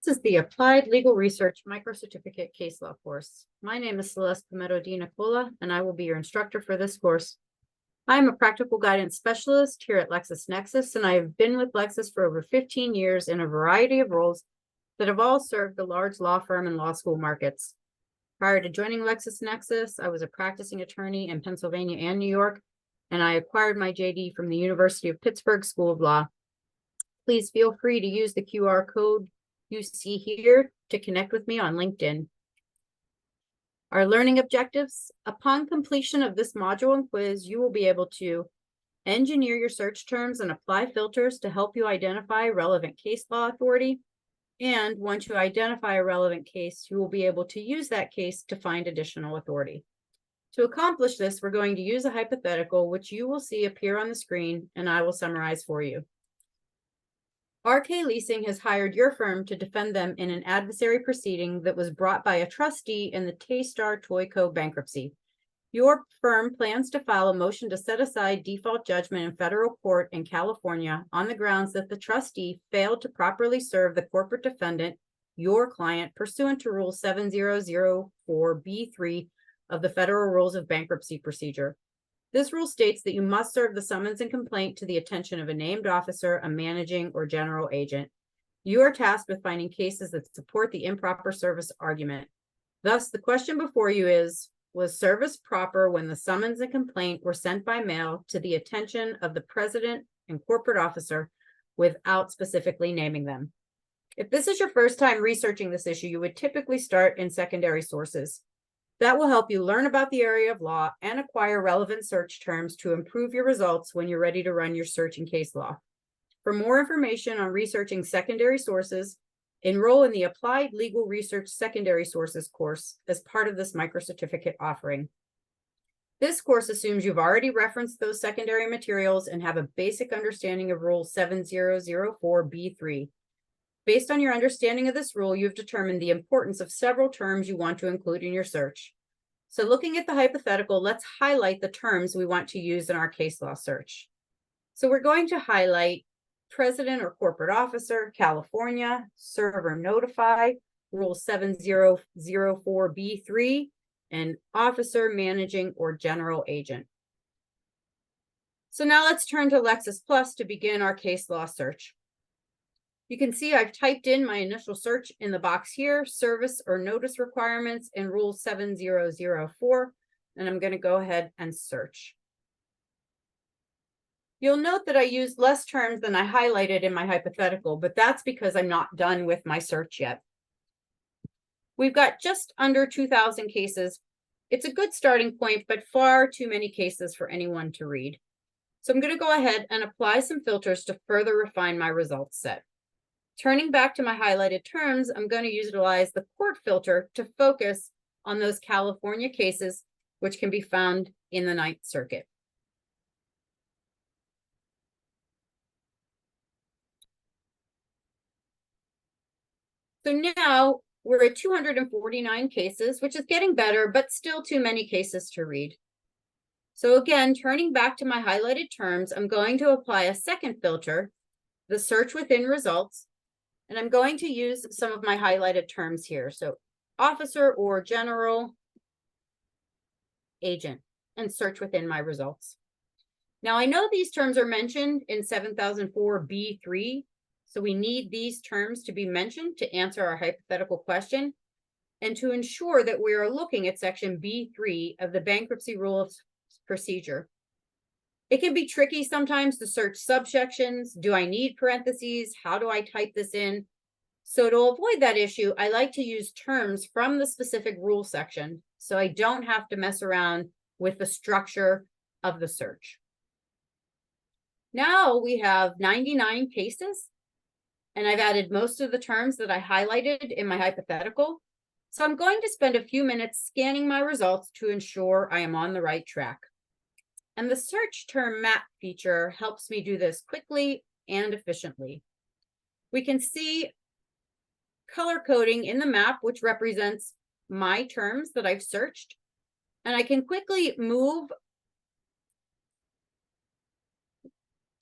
This is the Applied Legal Research Microcertificate Case Law course. My name is Celeste Pimetto Di Nicola, and I will be your instructor for this course. I am a practical guidance specialist here at LexisNexis, and I have been with Lexis for over 15 years in a variety of roles that have all served the large law firm and law school markets. Prior to joining LexisNexis, I was a practicing attorney in Pennsylvania and New York, and I acquired my JD from the University of Pittsburgh School of Law. Please feel free to use the QR code you see here to connect with me on LinkedIn. Our learning objectives: upon completion of this module and quiz, you will be able to engineer your search terms and apply filters to help you identify relevant case law authority. And once you identify a relevant case, you will be able to use that case to find additional authority. To accomplish this, we're going to use a hypothetical, which you will see appear on the screen, and I will summarize for you. RK Leasing has hired your firm to defend them in an adversary proceeding that was brought by a trustee in the Taystar Toy Co. bankruptcy. Your firm plans to file a motion to set aside default judgment in federal court in California on the grounds that the trustee failed to properly serve the corporate defendant, your client, pursuant to Rule 7004B3 of the Federal Rules of Bankruptcy Procedure. This rule states that you must serve the summons and complaint to the attention of a named officer, a managing or general agent. You are tasked with finding cases that support the improper service argument. Thus, the question before you is, was service proper when the summons and complaint were sent by mail to the attention of the president and corporate officer without specifically naming them? If this is your first time researching this issue, you would typically start in secondary sources. That will help you learn about the area of law and acquire relevant search terms to improve your results when you're ready to run your search in case law. For more information on researching secondary sources, enroll in the Applied Legal Research Secondary Sources course as part of this microcertificate offering. This course assumes you've already referenced those secondary materials and have a basic understanding of Rule 7004B3. Based on your understanding of this rule, you've determined the importance of several terms you want to include in your search. So looking at the hypothetical, let's highlight the terms we want to use in our case law search. So we're going to highlight president or corporate officer, California, server notify, Rule 7004B3, and officer, managing, or general agent. So now let's turn to Lexis Plus to begin our case law search. You can see I've typed in my initial search in the box here, service or notice requirements in Rule 7004, and I'm going to go ahead and search. You'll note that I used less terms than I highlighted in my hypothetical, but that's because I'm not done with my search yet. We've got just under 2,000 cases. It's a good starting point, but far too many cases for anyone to read. So I'm going to go ahead and apply some filters to further refine my results set. Turning back to my highlighted terms, I'm going to utilize the court filter to focus on those California cases, which can be found in the Ninth Circuit. So now we're at 249 cases, which is getting better, but still too many cases to read. So again, turning back to my highlighted terms, I'm going to apply a second filter, the search within results. And I'm going to use some of my highlighted terms here. So officer or general agent, and search within my results. Now I know these terms are mentioned in 7004B3. So we need these terms to be mentioned to answer our hypothetical question and to ensure that we are looking at section B3 of the Bankruptcy Rules Procedure. It can be tricky sometimes to search subsections. Do I need parentheses? How do I type this in? So to avoid that issue, I like to use terms from the specific rule section so I don't have to mess around with the structure of the search. Now we have 99 cases, and I've added most of the terms that I highlighted in my hypothetical. So I'm going to spend a few minutes scanning my results to ensure I am on the right track. And the search term map feature helps me do this quickly and efficiently. We can see color coding in the map, which represents my terms that I've searched. And I can quickly move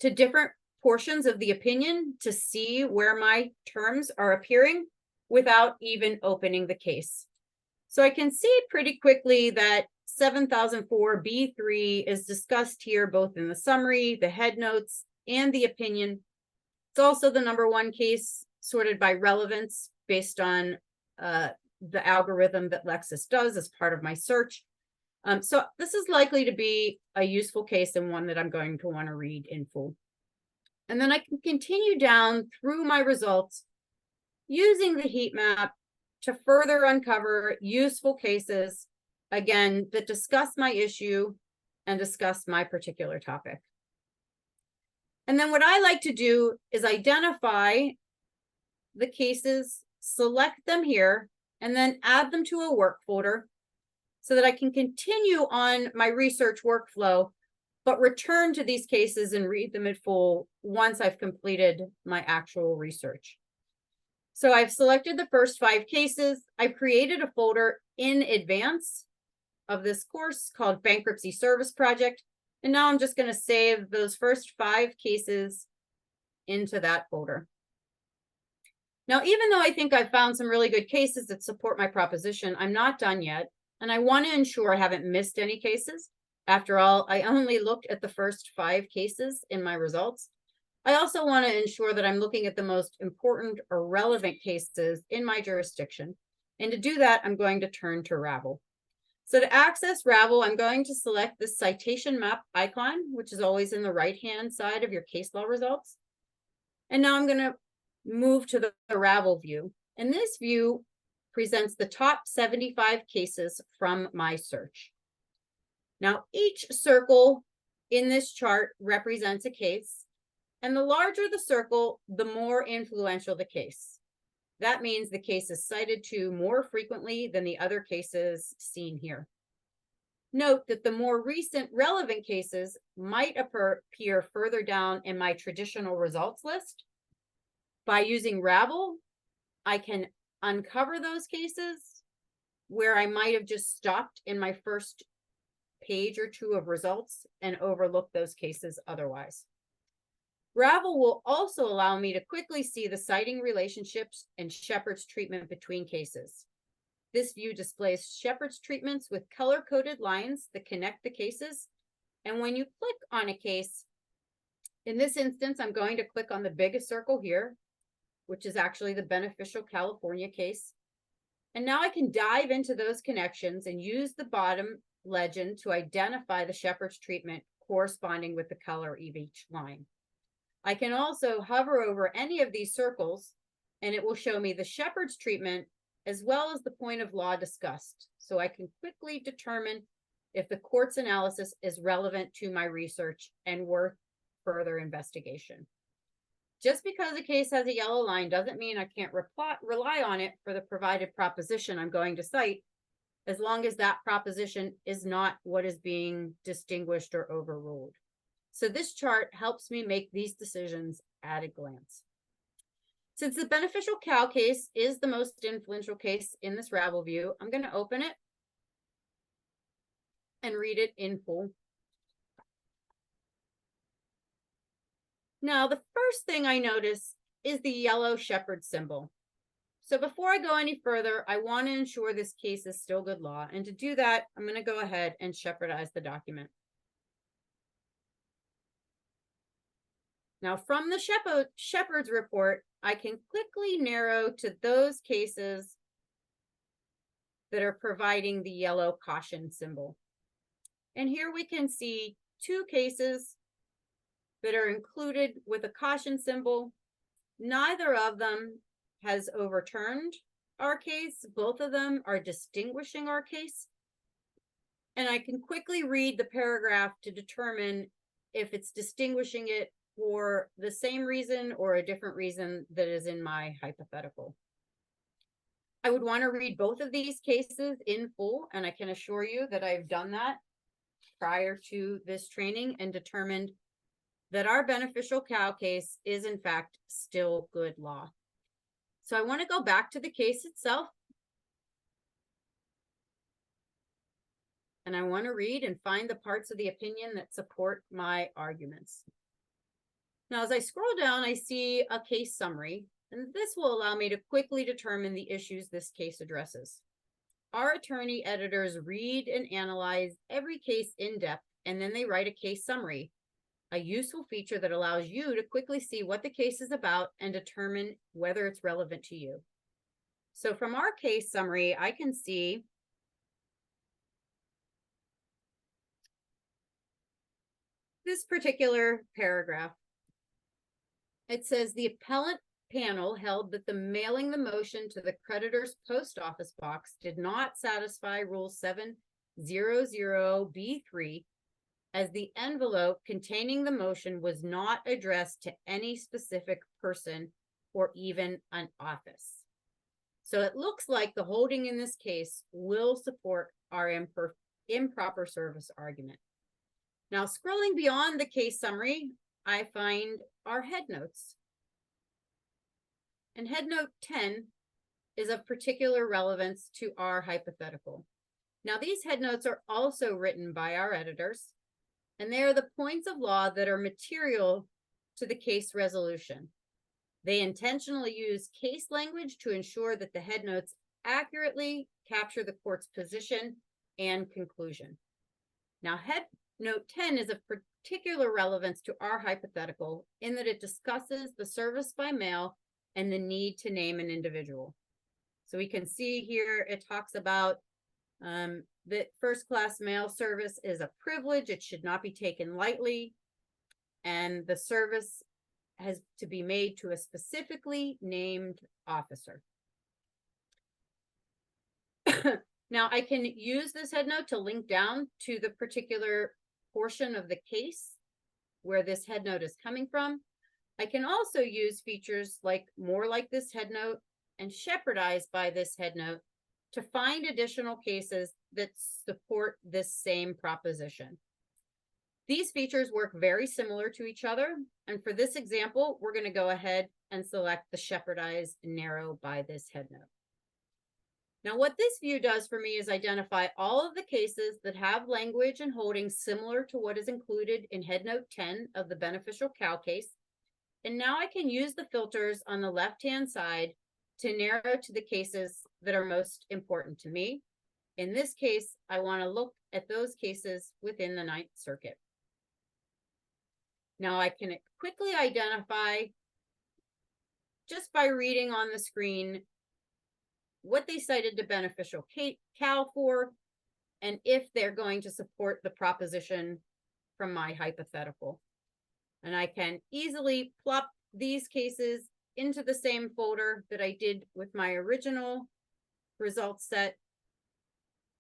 to different portions of the opinion to see where my terms are appearing. without even opening the case. So I can see pretty quickly that 7004 B3 is discussed here, both in the summary, the head notes, and the opinion. It's also the #1 case sorted by relevance based on the algorithm that Lexis does as part of my search. So this is likely to be a useful case and one that I'm going to want to read in full. And then I can continue down through my results using the heat map to further uncover useful cases, again, that discuss my issue and discuss my particular topic. And then what I like to do is identify the cases, select them here, and then add them to a work folder so that I can continue on my research workflow, but return to these cases and read them in full once I've completed my actual research. So I've selected the first 5 cases. I've created a folder in advance of this course called Bankruptcy Service Project. And now I'm just going to save those first 5 cases into that folder. Now, even though I think I've found some really good cases that support my proposition, I'm not done yet. And I want to ensure I haven't missed any cases. After all, I only looked at the first 5 cases in my results. I also want to ensure that I'm looking at the most important or relevant cases in my jurisdiction. And to do that, I'm going to turn to Ravel. So to access Ravel, I'm going to select the citation map icon, which is always in the right-hand side of your case law results. And now I'm going to move to the Ravel view. And this view presents the top 75 cases from my search. Now, each circle in this chart represents a case, and the larger the circle, the more influential the case. That means the case is cited to more frequently than the other cases seen here. Note that the more recent relevant cases might appear further down in my traditional results list. By using Ravel, I can uncover those cases where I might have just stopped in my first page or 2 of results and overlook those cases otherwise. Ravel will also allow me to quickly see the citing relationships and Shepard's treatment between cases. This view displays Shepard's treatments with color-coded lines that connect the cases. And when you click on a case, in this instance, I'm going to click on the biggest circle here, which is actually the Beneficial California case. And now I can dive into those connections and use the bottom legend to identify the Shepard's treatment corresponding with the color of each line. I can also hover over any of these circles and it will show me the Shepard's treatment as well as the point of law discussed. So I can quickly determine if the court's analysis is relevant to my research and worth further investigation. Just because a case has a yellow line doesn't mean I can't rely on it for the provided proposition I'm going to cite, as long as that proposition is not what is being distinguished or overruled. So this chart helps me make these decisions at a glance. Since the Beneficial Cal case is the most influential case in this Ravel view, I'm going to open it and read it in full. Now, the first thing I notice is the yellow Shepard symbol. So before I go any further, I want to ensure this case is still good law. And to do that, I'm going to go ahead and Shepardize the document. Now, from the Shepard's report, I can quickly narrow to those cases that are providing the yellow caution symbol. And here we can see 2 cases that are included with a caution symbol. Neither of them has overturned our case. Both of them are distinguishing our case. And I can quickly read the paragraph to determine if it's distinguishing it for the same reason or a different reason that is in my hypothetical. I would want to read both of these cases in full, and I can assure you that I've done that prior to this training and determined that our Beneficial Cal case is in fact still good law. So I want to go back to the case itself. And I want to read and find the parts of the opinion that support my arguments. Now, as I scroll down, I see a case summary, And this will allow me to quickly determine the issues this case addresses. Our attorney editors read and analyze every case in depth, and then they write a case summary, a useful feature that allows you to quickly see what the case is about and determine whether it's relevant to you. So from our case summary, I can see this particular paragraph. It says the appellant panel held that the mailing the motion to the creditor's post office box did not satisfy Rule 700B3, as the envelope containing the motion was not addressed to any specific person or even an office. So it looks like the holding in this case will support our improper service argument. Now, scrolling beyond the case summary, I find our headnotes. And headnote 10 is of particular relevance to our hypothetical. Now, these headnotes are also written by our editors, and they are the points of law that are material to the case resolution. They intentionally use case language to ensure that the headnotes accurately capture the court's position and conclusion. Now, headnote 10 is of particular relevance to our hypothetical in that it discusses the service by mail and the need to name an individual. So we can see here it talks about that first-class mail service is a privilege. It should not be taken lightly, and the service has to be made to a specifically named officer. Now, I can use this headnote to link down to the particular portion of the case where this headnote is coming from. I can also use features like more like this headnote and Shepherdized by this headnote to find additional cases that support this same proposition. These features work very similar to each other, and for this example, we're going to go ahead and select the Shepherdized narrow by this headnote. Now, what this view does for me is identify all of the cases that have language and holding similar to what is included in headnote 10 of the beneficial cow case, and now I can use the filters on the left-hand side to narrow to the cases that are most important to me. In this case, I want to look at those cases within the Ninth Circuit. Now I can quickly identify, just by reading on the screen, what they cited the beneficial cow for, and if they're going to support the proposition from my hypothetical. And I can easily plop these cases into the same folder that I did with my original results set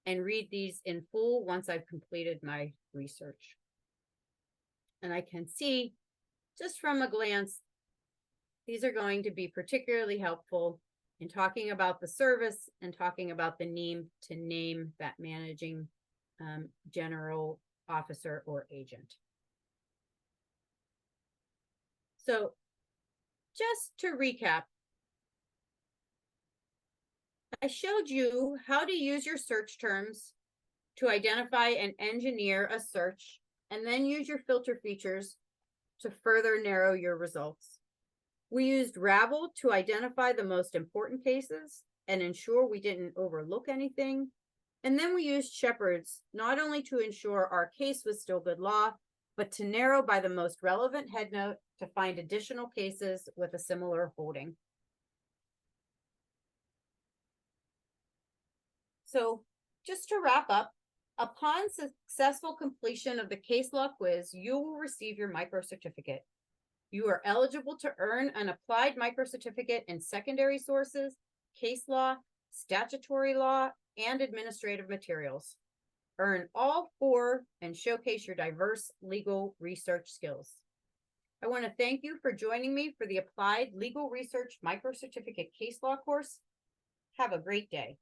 and read these in full once I've completed my research. And I can see just from a glance, these are going to be particularly helpful in talking about the service and talking about the need to name that managing general officer or agent. So just to recap, I showed you how to use your search terms to identify and engineer a search, and then use your filter features to further narrow your results. We used Ravel to identify the most important cases and ensure we didn't overlook anything. And then we used Shepherds not only to ensure our case was still good law, but to narrow by the most relevant headnote to find additional cases with a similar holding. So just to wrap up, upon successful completion of the case law quiz, you will receive your micro certificate. You are eligible to earn an applied micro certificate in secondary sources, case law, statutory law, and administrative materials. Earn all four and showcase your diverse legal research skills. I want to thank you for joining me for the Applied Legal Research Micro Certificate Case Law course. Have a great day.